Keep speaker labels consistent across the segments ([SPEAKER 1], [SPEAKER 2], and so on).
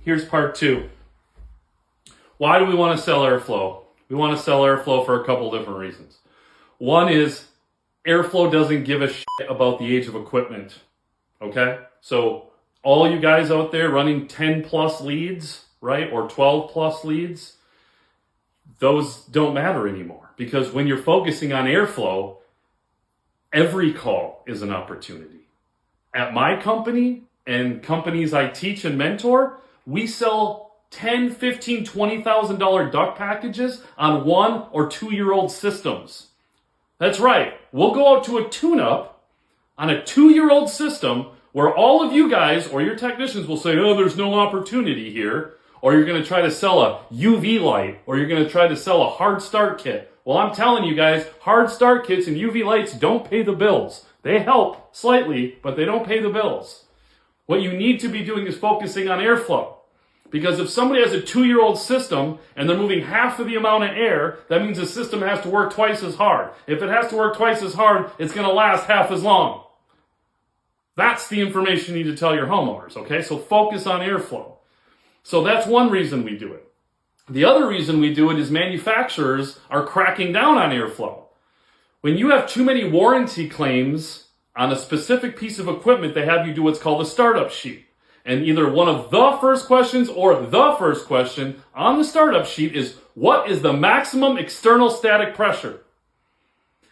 [SPEAKER 1] here's part two. Why do we want to sell airflow? We want to sell airflow for a couple different reasons. One is airflow doesn't give a shit about the age of equipment. Okay? So all you guys out there running 10 plus leads, right? Or 12 plus leads, those don't matter anymore. Because when you're focusing on airflow, every call is an opportunity. At my company and companies I teach and mentor, we sell $10, $15, $20,000 duct packages on 1 or 2 year old systems. That's right. We'll go out to a tune-up on a 2-year-old system where all of you guys or your technicians will say, oh, there's no opportunity here. Or you're going to try to sell a UV light, or you're going to try to sell a hard start kit. Well, I'm telling you guys, hard start kits and UV lights don't pay the bills. They help slightly, but they don't pay the bills. What you need to be doing is focusing on airflow. Because if somebody has a 2-year-old system and they're moving half of the amount of air, that means the system has to work twice as hard. If it has to work twice as hard, it's going to last half as long. That's the information you need to tell your homeowners, okay? So focus on airflow. So that's one reason we do it. The other reason we do it is manufacturers are cracking down on airflow. When you have too many warranty claims on a specific piece of equipment, they have you do what's called a startup sheet. And either one of the first questions or the first question on the startup sheet is, what is the maximum external static pressure?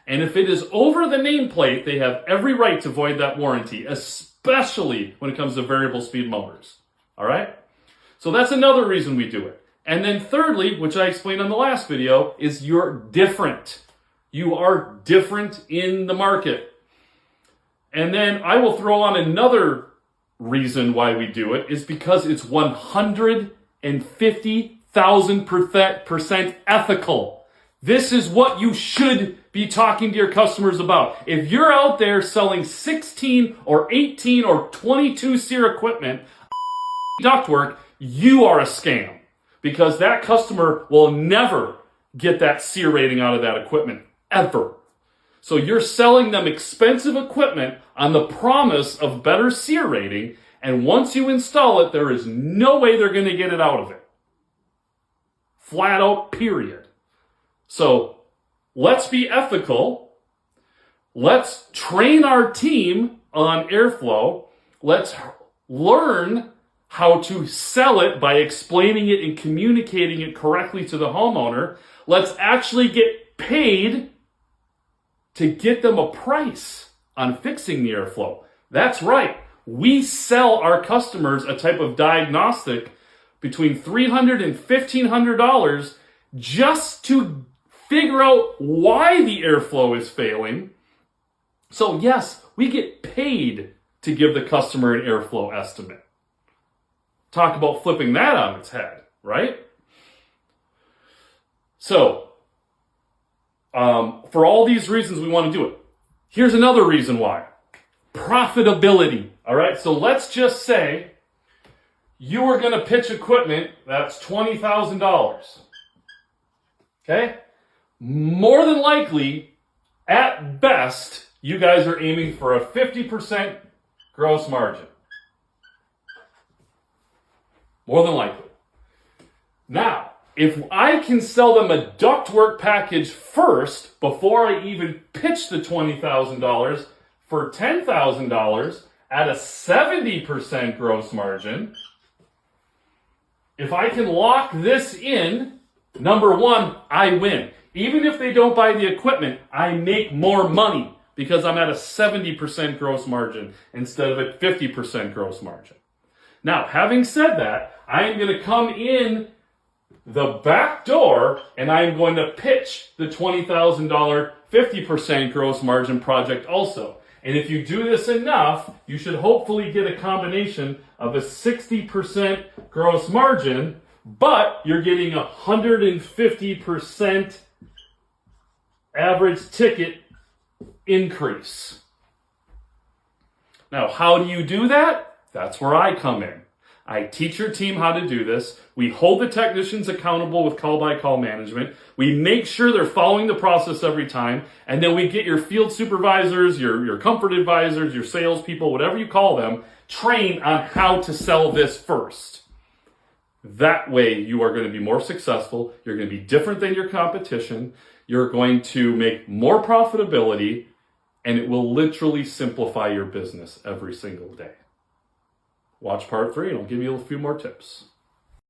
[SPEAKER 1] And if it is over the nameplate, they have every right to void that warranty, especially when it comes to variable speed motors. All right? So that's another reason we do it. And then thirdly, which I explained on the last video, is you're different. You are different in the market. And then I will throw on another reason why we do it, is because it's 150,000% ethical. This is what you should be talking to your customers about. If you're out there selling 16 or 18 or 22 SEER equipment, ductwork, you are a scam. Because that customer will never get that SEER rating out of that equipment, ever. So you're selling them expensive equipment on the promise of better SEER rating, and once you install it, there is no way they're going to get it out of it. Flat out, period. So let's be ethical. Let's train our team on airflow. Let's learn how to sell it by explaining it and communicating it correctly to the homeowner. Let's actually get paid to get them a price on fixing the airflow. That's right. We sell our customers a type of diagnostic between $300 and $1,500 just to figure out why the airflow is failing. So yes, we get paid to give the customer an airflow estimate. Talk about flipping that on its head, right? So, for all these reasons we want to do it. Here's another reason why. Profitability, all right? So let's just say you are going to pitch equipment that's $20,000, okay? More than likely, at best, you guys are aiming for a 50% gross margin. More than likely. Now, if I can sell them a ductwork package first, before I even pitch the $20,000 for $10,000 at a 70% gross margin, if I can lock this in, number one, I win. Even if they don't buy the equipment, I make more money because I'm at a 70% gross margin instead of a 50% gross margin. Now, having said that, I am going to come in the back door and I am going to pitch the $20,000 50% gross margin project also. And if you do this enough, you should hopefully get a combination of a 60% gross margin, but you're getting 150% average ticket increase. Now, how do you do that? That's where I come in. I teach your team how to do this. We hold the technicians accountable with call-by-call management. We make sure they're following the process every time. And then we get your field supervisors, your comfort advisors, your salespeople, whatever you call them, trained on how to sell this first. That way you are going to be more successful. You're going to be different than your competition. You're going to make more profitability, and it will literally simplify your business every single day. Watch part 3 and I'll give you a few more tips.